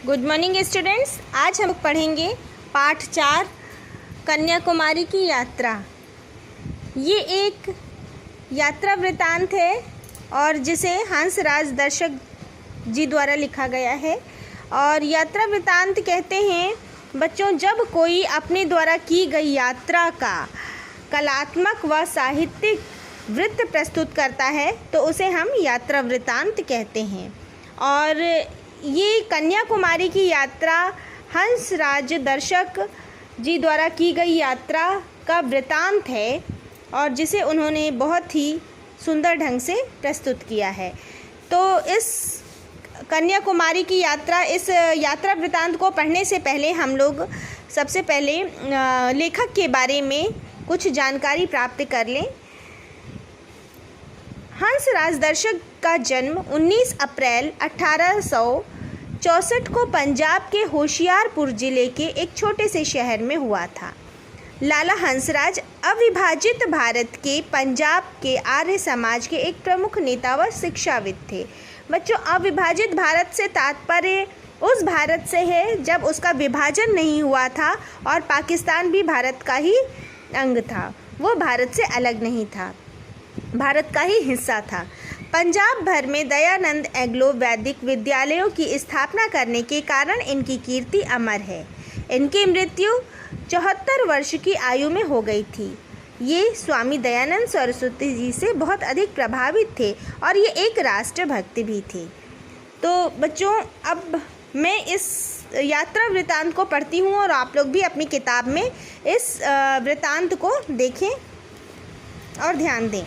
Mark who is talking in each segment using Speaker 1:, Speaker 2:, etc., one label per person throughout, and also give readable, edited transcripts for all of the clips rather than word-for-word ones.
Speaker 1: Good morning students. आज हम पढ़ेंगे पाठ 4 कन्याकुमारी की यात्रा। ये एक यात्रा वृतांत है और जिसे हंसराज दर्शक जी द्वारा लिखा गया है। और यात्रा वृतांत कहते हैं बच्चों जब कोई अपने द्वारा की गई यात्रा का कलात्मक व साहित्यिक वृत्त प्रस्तुत करता है तो उसे हम यात्रा वृतांत कहते हैं। और ये कन्याकुमारी की यात्रा हंसराज दर्शक जी द्वारा की गई यात्रा का वृतांत है और जिसे उन्होंने बहुत ही सुंदर ढंग से प्रस्तुत किया है। तो इस कन्याकुमारी की यात्रा, इस यात्रा वृतांत को पढ़ने से पहले हम लोग सबसे पहले लेखक के बारे में कुछ जानकारी प्राप्त कर लें। हंसराज दर्शक का जन्म 19 अप्रैल 1864 को पंजाब के होशियारपुर जिले के एक छोटे से शहर में हुआ था। लाला हंसराज अविभाजित भारत के पंजाब के आर्य समाज के एक प्रमुख नेता व शिक्षाविद थे। बच्चों, अविभाजित भारत से तात्पर्य उस भारत से है जब उसका विभाजन नहीं हुआ था और पाकिस्तान भी भारत का ही अंग था, वो भारत से अलग नहीं था, भारत का ही हिस्सा था। पंजाब भर में दयानंद एंग्लो वैदिक विद्यालयों की स्थापना करने के कारण इनकी कीर्ति अमर है। इनकी मृत्यु 74 वर्ष की आयु में हो गई थी। ये स्वामी दयानंद सरस्वती जी से बहुत अधिक प्रभावित थे और ये एक राष्ट्रभक्त भी थे। तो बच्चों, अब मैं इस यात्रा वृतांत को पढ़ती हूँ और आप लोग भी अपनी किताब में इस वृतांत को देखें और ध्यान दें।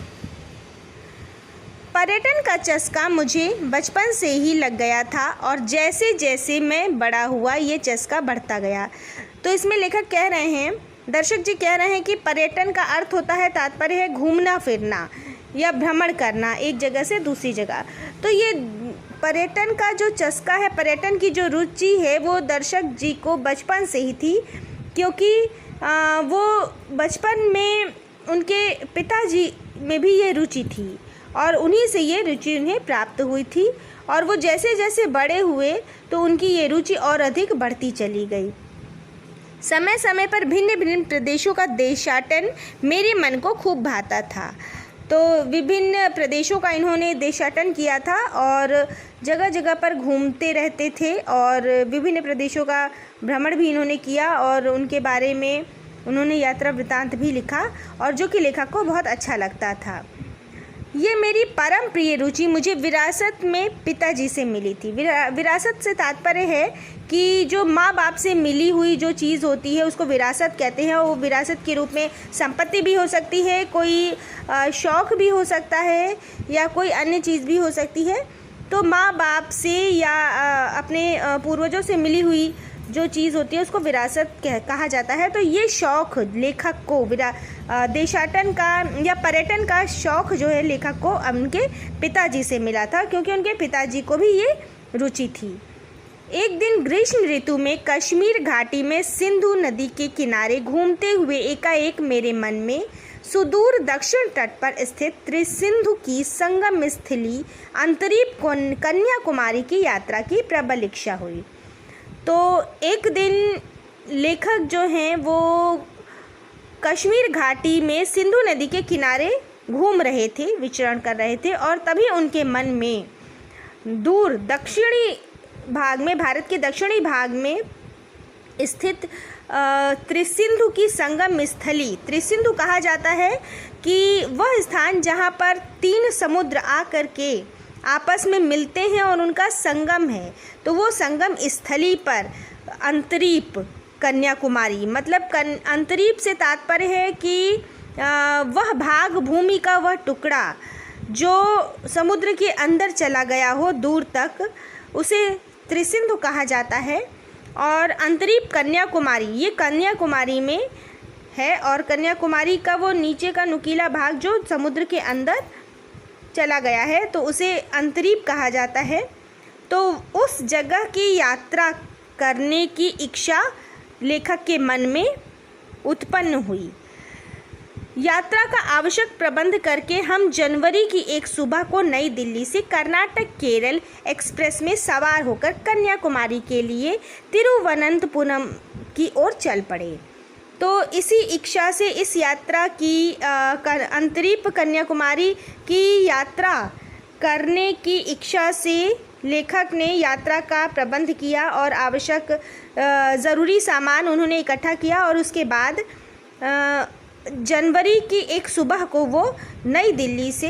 Speaker 1: पर्यटन का चस्का मुझे बचपन से ही लग गया था और जैसे जैसे मैं बड़ा हुआ ये चस्का बढ़ता गया। तो इसमें लेखक कह रहे हैं, दर्शक जी कह रहे हैं कि पर्यटन का अर्थ होता है, तात्पर्य है घूमना फिरना या भ्रमण करना एक जगह से दूसरी जगह। तो ये पर्यटन का जो चस्का है, पर्यटन की जो रुचि है वो दर्शक जी को बचपन से ही थी, क्योंकि वो बचपन में उनके पिताजी में भी ये रुचि थी और उन्हीं से ये रुचि उन्हें प्राप्त हुई थी। और वो जैसे जैसे बड़े हुए तो उनकी ये रुचि और अधिक बढ़ती चली गई। समय समय पर भिन्न भिन्न प्रदेशों का देशाटन मेरे मन को खूब भाता था। तो विभिन्न प्रदेशों का इन्होंने देशाटन किया था और जगह जगह पर घूमते रहते थे और विभिन्न प्रदेशों का भ्रमण भी इन्होंने किया और उनके बारे में उन्होंने यात्रा वृतांत भी लिखा और जो कि लेखक को बहुत अच्छा लगता था। ये मेरी परम प्रिय रुचि मुझे विरासत में पिताजी से मिली थी। विरासत से तात्पर्य है कि जो माँ बाप से मिली हुई जो चीज़ होती है उसको विरासत कहते हैं। वो विरासत के रूप में संपत्ति भी हो सकती है, कोई शौक़ भी हो सकता है या कोई अन्य चीज़ भी हो सकती है। तो माँ बाप से या अपने पूर्वजों से मिली हुई जो चीज़ होती है उसको विरासत कहा जाता है। तो ये शौक़ लेखक को देशाटन का या पर्यटन का शौक़ जो है लेखक को उनके पिताजी से मिला था, क्योंकि उनके पिताजी को भी ये रुचि थी। एक दिन ग्रीष्म ऋतु में कश्मीर घाटी में सिंधु नदी के किनारे घूमते हुए एकाएक मेरे मन में सुदूर दक्षिण तट पर स्थित त्रिसिंधु की संगम स्थली अंतरीप कन्याकुमारी की यात्रा की प्रबल इच्छा हुई। तो एक दिन लेखक जो हैं वो कश्मीर घाटी में सिंधु नदी के किनारे घूम रहे थे, विचरण कर रहे थे और तभी उनके मन में दूर दक्षिणी भाग में, भारत के दक्षिणी भाग में स्थित त्रिसिंधु की संगम स्थली, त्रिसिंधु कहा जाता है कि वह स्थान जहाँ पर 3 समुद्र आकर के आपस में मिलते हैं और उनका संगम है। तो वो संगम स्थली पर अंतरीप कन्याकुमारी, मतलब अंतरीप से तात्पर्य है कि वह भाग, भूमि का वह टुकड़ा जो समुद्र के अंदर चला गया हो दूर तक, उसे त्रिसिंधु कहा जाता है। और अंतरीप कन्याकुमारी ये कन्याकुमारी में है और कन्याकुमारी का वो नीचे का नुकीला भाग जो समुद्र के अंदर चला गया है तो उसे अंतरीप कहा जाता है। तो उस जगह की यात्रा करने की इच्छा लेखक के मन में उत्पन्न हुई। यात्रा का आवश्यक प्रबंध करके हम जनवरी की एक सुबह को नई दिल्ली से कर्नाटक केरल एक्सप्रेस में सवार होकर कन्याकुमारी के लिए तिरुवनंतपुरम की ओर चल पड़े। तो इसी इच्छा से इस यात्रा की अंतरीप कन्याकुमारी की यात्रा करने की इच्छा से लेखक ने यात्रा का प्रबंध किया और आवश्यक ज़रूरी सामान उन्होंने इकट्ठा किया और उसके बाद जनवरी की एक सुबह को वो नई दिल्ली से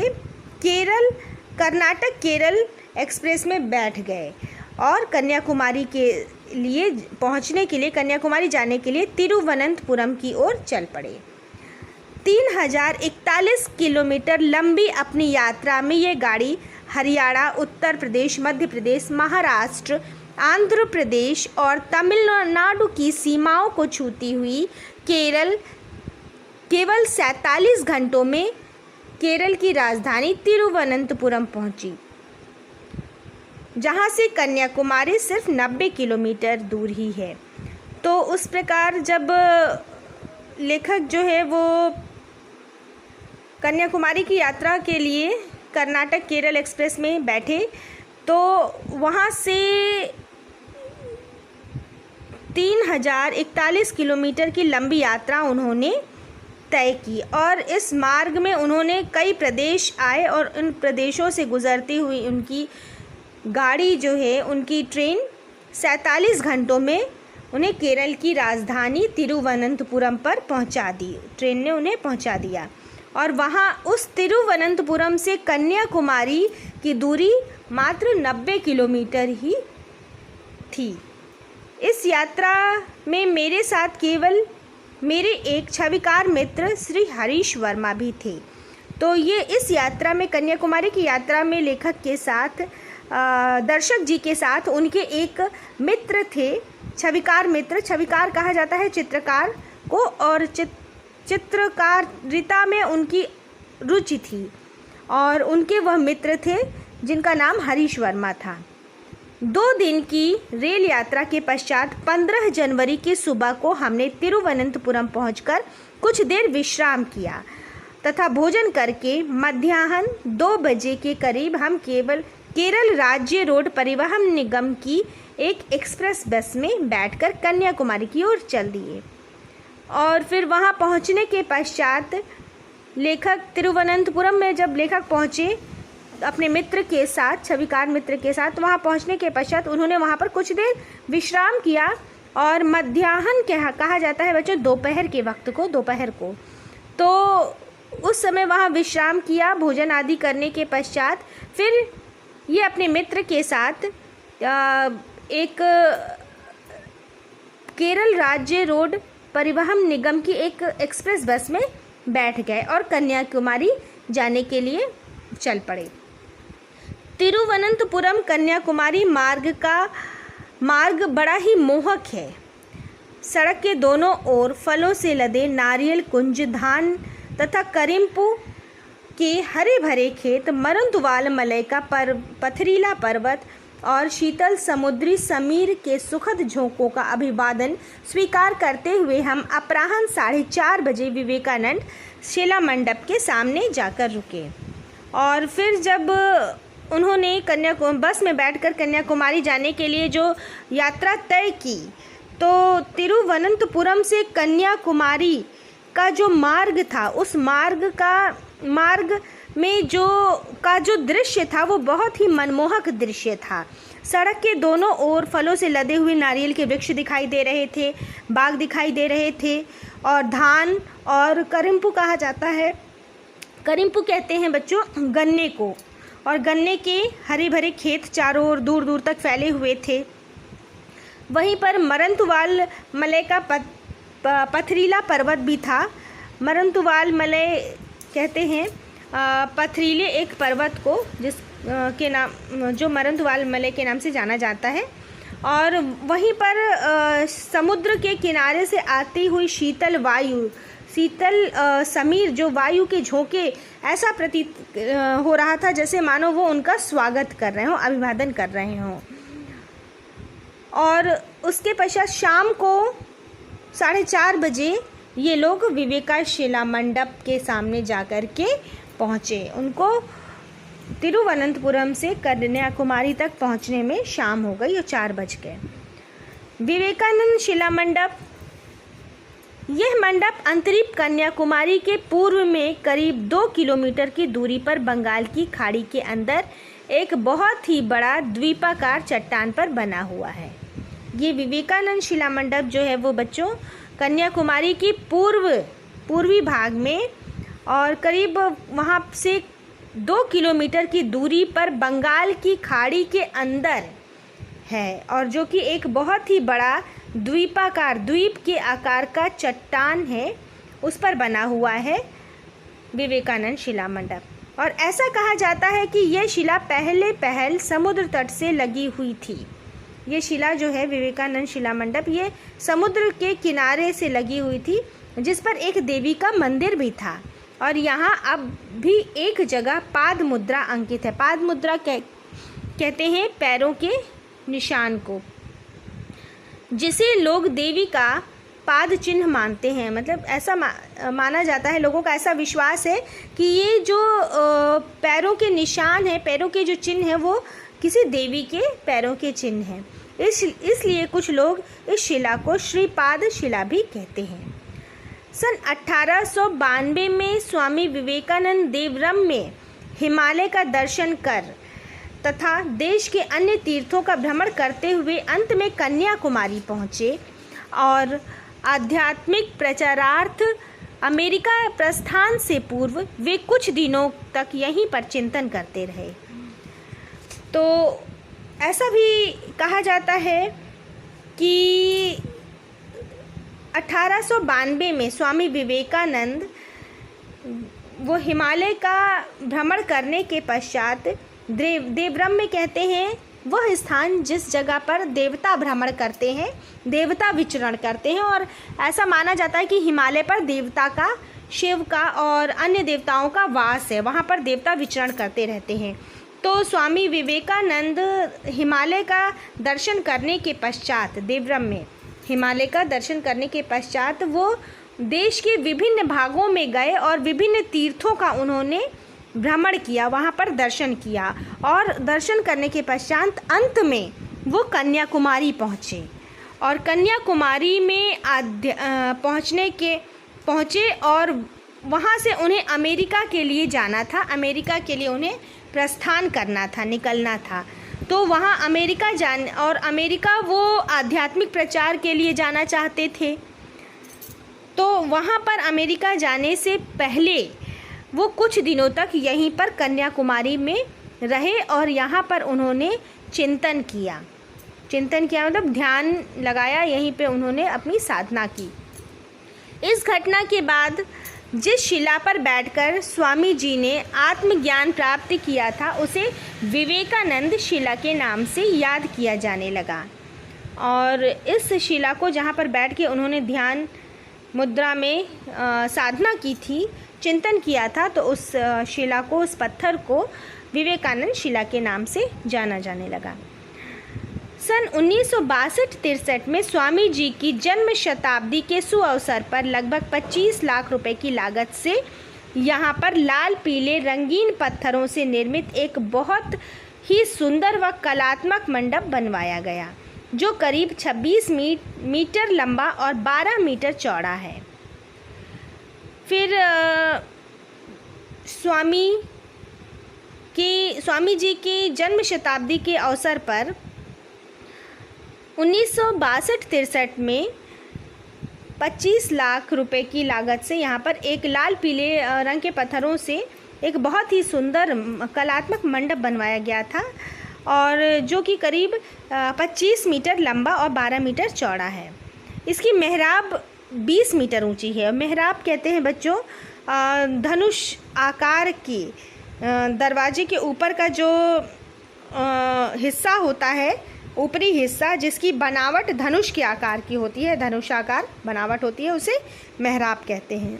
Speaker 1: कर्नाटक केरल एक्सप्रेस में बैठ गए और कन्याकुमारी के लिए पहुंचने के लिए कन्याकुमारी जाने के लिए तिरुवनंतपुरम की ओर चल पड़े। 3041 किलोमीटर लंबी अपनी यात्रा में ये गाड़ी हरियाणा, उत्तर प्रदेश, मध्य प्रदेश, महाराष्ट्र, आंध्र प्रदेश और तमिलनाडु की सीमाओं को छूती हुई केवल 47 घंटों में केरल की राजधानी तिरुवनंतपुरम पहुंची, जहां से कन्याकुमारी सिर्फ 90 किलोमीटर दूर ही है। तो उस प्रकार जब लेखक जो है वो कन्याकुमारी की यात्रा के लिए कर्नाटक केरल एक्सप्रेस में बैठे तो वहाँ से 3041 किलोमीटर की लंबी यात्रा उन्होंने तय की और इस मार्ग में उन्होंने कई प्रदेश आए और उन प्रदेशों से गुजरती हुई उनकी गाड़ी जो है, उनकी ट्रेन 47 घंटों में उन्हें केरल की राजधानी तिरुवनंतपुरम पर पहुंचा दी। ट्रेन ने उन्हें पहुंचा दिया और वहां उस तिरुवनंतपुरम से कन्याकुमारी की दूरी मात्र 90 किलोमीटर ही थी। इस यात्रा में मेरे साथ केवल मेरे एक छविकार मित्र श्री हरीश वर्मा भी थे। तो ये इस यात्रा में, कन्याकुमारी की यात्रा में लेखक के साथ, दर्शक जी के साथ उनके एक मित्र थे, छविकार मित्र। छविकार कहा जाता है चित्रकार को और चित्रकारिता में उनकी रुचि थी और उनके वह मित्र थे जिनका नाम हरीश वर्मा था। 2 दिन की रेल यात्रा के पश्चात 15 जनवरी की सुबह को हमने तिरुवनंतपुरम पहुंचकर कुछ देर विश्राम किया तथा भोजन करके मध्याह्न 2 बजे के करीब हम केरल राज्य रोड परिवहन निगम की एक एक्सप्रेस बस में बैठकर कन्याकुमारी की ओर चल दिए। और फिर वहां पहुंचने के पश्चात लेखक तिरुवनंतपुरम में जब लेखक पहुंचे अपने मित्र के साथ, छविकार मित्र के साथ, वहां पहुंचने के पश्चात उन्होंने वहां पर कुछ देर विश्राम किया और मध्याह्न कहा जाता है बच्चों दोपहर के वक्त को, दोपहर को, तो उस समय वहां विश्राम किया। भोजन आदि करने के पश्चात फिर ये अपने मित्र के साथ एक केरल राज्य रोड परिवहन निगम की एक एक्सप्रेस बस में बैठ गए और कन्याकुमारी जाने के लिए चल पड़े। तिरुवनंतपुरम कन्याकुमारी मार्ग बड़ा ही मोहक है। सड़क के दोनों ओर फलों से लदे नारियल कुंज, धान तथा करिम्पू के हरे भरे खेत, मरुंतवाल मलय का पथरीला पर्वत और शीतल समुद्री समीर के सुखद झोंकों का अभिवादन स्वीकार करते हुए हम अपराह्न 4:30 बजे विवेकानंद शिला मंडप के सामने जाकर रुके। और फिर जब उन्होंने बस में बैठकर कन्याकुमारी जाने के लिए जो यात्रा तय की, तो तिरुवनंतपुरम से कन्याकुमारी का जो मार्ग था, उस मार्ग में जो दृश्य था वो बहुत ही मनमोहक दृश्य था। सड़क के दोनों ओर फलों से लदे हुए नारियल के वृक्ष दिखाई दे रहे थे, बाग दिखाई दे रहे थे और धान और करिम्पू कहा जाता है, करिम्पू कहते हैं बच्चों गन्ने को, और गन्ने के हरे भरे खेत चारों ओर दूर दूर तक फैले हुए थे। वहीं पर मरुंतवाल मलय का पथरीला पर्वत भी था। मरुंतवाल मलय कहते हैं पथरीले एक पर्वत को के नाम, जो मरुंतवाल मलय के नाम से जाना जाता है। और वहीं पर समुद्र के किनारे से आती हुई शीतल समीर जो वायु के झोंके, ऐसा प्रतीत हो रहा था जैसे मानो वो उनका स्वागत कर रहे हों, अभिवादन कर रहे हों। और उसके पश्चात शाम को 4:30 बजे ये लोग विवेका शिला मंडप के सामने जाकर के पहुँचे। उनको तिरुवनंतपुरम से कन्याकुमारी तक पहुँचने में शाम हो गई और 4 बज गए। विवेकानंद शिला मंडप, यह मंडप अंतरिक्ष कन्याकुमारी के पूर्व में करीब 2 किलोमीटर की दूरी पर बंगाल की खाड़ी के अंदर एक बहुत ही बड़ा द्वीपाकार चट्टान पर बना हुआ है। ये विवेकानंद शिला मंडप जो है वो बच्चों कन्याकुमारी की पूर्वी भाग में और करीब वहाँ से 2 किलोमीटर की दूरी पर बंगाल की खाड़ी के अंदर है और जो कि एक बहुत ही बड़ा द्वीप के आकार का चट्टान है, उस पर बना हुआ है विवेकानंद शिला मंडप। और ऐसा कहा जाता है कि यह शिला पहल समुद्र तट से लगी हुई थी। ये शिला जो है विवेकानंद शिला मंडप, ये समुद्र के किनारे से लगी हुई थी, जिस पर एक देवी का मंदिर भी था। और यहाँ अब भी एक जगह पाद मुद्रा अंकित है। पाद मुद्रा कहते हैं पैरों के निशान को, जिसे लोग देवी का पाद चिन्ह मानते हैं। मतलब ऐसा माना जाता है, लोगों का ऐसा विश्वास है कि ये जो पैरों के निशान हैं, पैरों के जो चिन्ह हैं, वो किसी देवी के पैरों के चिन्ह हैं। इसलिए कुछ लोग इस शिला को श्रीपाद शिला भी कहते हैं। सन 1892 में स्वामी विवेकानंद देवरम में हिमालय का दर्शन कर तथा देश के अन्य तीर्थों का भ्रमण करते हुए अंत में कन्याकुमारी पहुँचे और आध्यात्मिक प्रचारार्थ अमेरिका प्रस्थान से पूर्व वे कुछ दिनों तक यहीं पर चिंतन करते रहे। तो ऐसा भी कहा जाता है कि 1892 में स्वामी विवेकानंद वो हिमालय का भ्रमण करने के पश्चात देवरम में, कहते हैं, वह स्थान जिस जगह पर देवता भ्रमण करते हैं, देवता विचरण करते हैं। और ऐसा माना जाता है कि हिमालय पर देवता का, शिव का और अन्य देवताओं का वास है, वहाँ पर देवता विचरण करते रहते हैं। तो स्वामी विवेकानंद हिमालय का दर्शन करने के पश्चात, देवरम में हिमालय का दर्शन करने के पश्चात वो देश के विभिन्न भागों में गए और विभिन्न तीर्थों का उन्होंने भ्रमण किया, वहाँ पर दर्शन किया। और दर्शन करने के पश्चात अंत में वो कन्याकुमारी पहुँचे और कन्याकुमारी में पहुँचे और वहाँ से उन्हें अमेरिका के लिए जाना था। अमेरिका के लिए उन्हें प्रस्थान करना था, निकलना था। तो वहाँ अमेरिका वो आध्यात्मिक प्रचार के लिए जाना चाहते थे। तो वहाँ पर अमेरिका जाने से पहले वो कुछ दिनों तक यहीं पर कन्याकुमारी में रहे और यहाँ पर उन्होंने चिंतन किया मतलब ध्यान लगाया, यहीं पे उन्होंने अपनी साधना की। इस घटना के बाद जिस शिला पर बैठकर स्वामी जी ने आत्मज्ञान प्राप्त किया था, उसे विवेकानंद शिला के नाम से याद किया जाने लगा। और इस शिला को जहाँ पर बैठ के उन्होंने ध्यान मुद्रा में साधना की थी, चिंतन किया था, तो उस शिला को, उस पत्थर को विवेकानंद शिला के नाम से जाना जाने लगा। सन 1962-63 में स्वामी जी की जन्म शताब्दी के सुअवसर पर लगभग 25 लाख रुपए की लागत से यहाँ पर लाल पीले रंगीन पत्थरों से निर्मित एक बहुत ही सुंदर व कलात्मक मंडप बनवाया गया, जो करीब 26 मीटर लंबा और 12 मीटर चौड़ा है। फिर स्वामी जी की जन्म शताब्दी के अवसर पर 1962-63 में 25 लाख रुपए की लागत से यहाँ पर एक लाल पीले रंग के पत्थरों से एक बहुत ही सुंदर कलात्मक मंडप बनवाया गया था, और जो कि करीब 25 मीटर लंबा और 12 मीटर चौड़ा है। इसकी मेहराब 20 मीटर ऊंची है। मेहराब कहते हैं बच्चों धनुष आकार की दरवाजे के ऊपर का जो हिस्सा होता है, ऊपरी हिस्सा, जिसकी बनावट धनुष के आकार की होती है, धनुषाकार बनावट होती है, उसे मेहराब कहते हैं।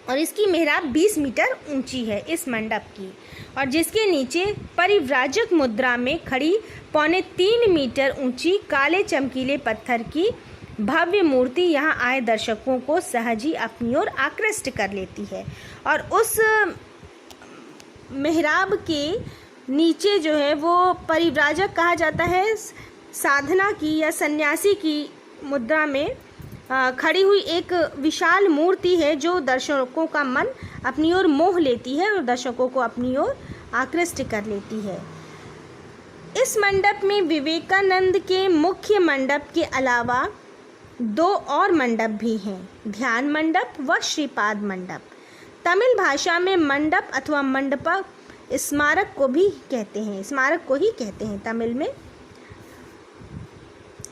Speaker 1: और इसकी मेहराब 20 मीटर ऊंची है इस मंडप की, और जिसके नीचे परिव्राजक मुद्रा में खड़ी 3.25 मीटर ऊंची काले चमकीले पत्थर की भव्य मूर्ति यहाँ आए दर्शकों को सहज ही अपनी ओर आकृष्ट कर लेती है। और उस मेहराब के नीचे जो है वो परिव्राजक कहा जाता है, साधना की या सन्यासी की मुद्रा में खड़ी हुई एक विशाल मूर्ति है जो दर्शकों का मन अपनी ओर मोह लेती है और दर्शकों को अपनी ओर आकृष्ट कर लेती है। इस मंडप में विवेकानंद के मुख्य मंडप के अलावा 2 और मंडप भी हैं, ध्यान मंडप व श्रीपाद मंडप। तमिल भाषा में मंडप अथवा मंडप स्मारक को भी कहते हैं, स्मारक को ही कहते हैं तमिल में।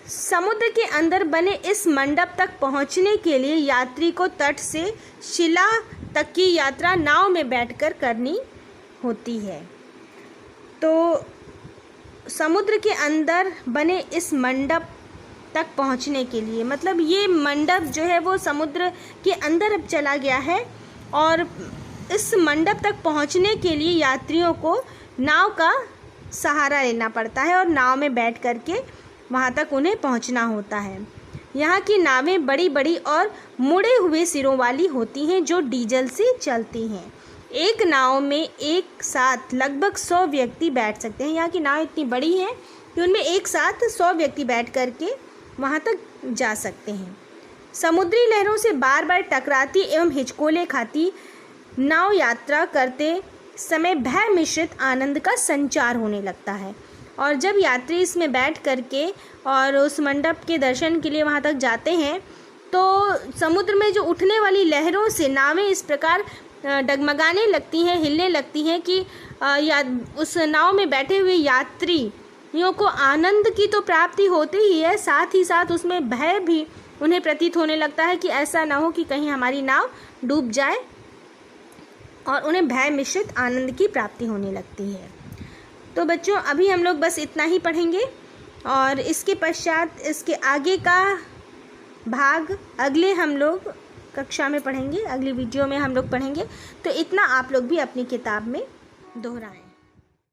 Speaker 1: समुद्र के अंदर बने इस मंडप तक पहुंचने के लिए यात्री को तट से शिला तक की यात्रा नाव में बैठकर करनी होती है। तो समुद्र के अंदर बने इस मंडप तक पहुंचने के लिए, मतलब ये मंडप जो है वो समुद्र के अंदर अब चला गया है और इस मंडप तक पहुंचने के लिए यात्रियों को नाव का सहारा लेना पड़ता है और नाव में बैठ करके वहाँ तक उन्हें पहुँचना होता है। यहाँ की नावें बड़ी बड़ी और मुड़े हुए सिरों वाली होती हैं जो डीजल से चलती हैं। एक नाव में एक साथ लगभग 100 व्यक्ति बैठ सकते हैं। यहाँ की नाव इतनी बड़ी है कि उनमें एक साथ 100 व्यक्ति बैठ करके वहाँ तक जा सकते हैं। समुद्री लहरों से बार बार टकराती एवं हिचकोले खाती नाव यात्रा करते समय भय मिश्रित आनंद का संचार होने लगता है। और जब यात्री इसमें बैठ करके और उस मंडप के दर्शन के लिए वहाँ तक जाते हैं तो समुद्र में जो उठने वाली लहरों से नावें इस प्रकार डगमगाने लगती हैं, हिलने लगती हैं कि उस नाव में बैठे हुए यात्रियों को आनंद की तो प्राप्ति होती ही है, साथ ही साथ उसमें भय भी उन्हें प्रतीत होने लगता है कि ऐसा ना हो कि कहीं हमारी नाव डूब जाए, और उन्हें भय मिश्रित आनंद की प्राप्ति होने लगती है। तो बच्चों अभी हम लोग बस इतना ही पढ़ेंगे और इसके पश्चात इसके आगे का भाग अगले हम लोग कक्षा में पढ़ेंगे, अगली वीडियो में हम लोग पढ़ेंगे। तो इतना आप लोग भी अपनी किताब में दोहराएं।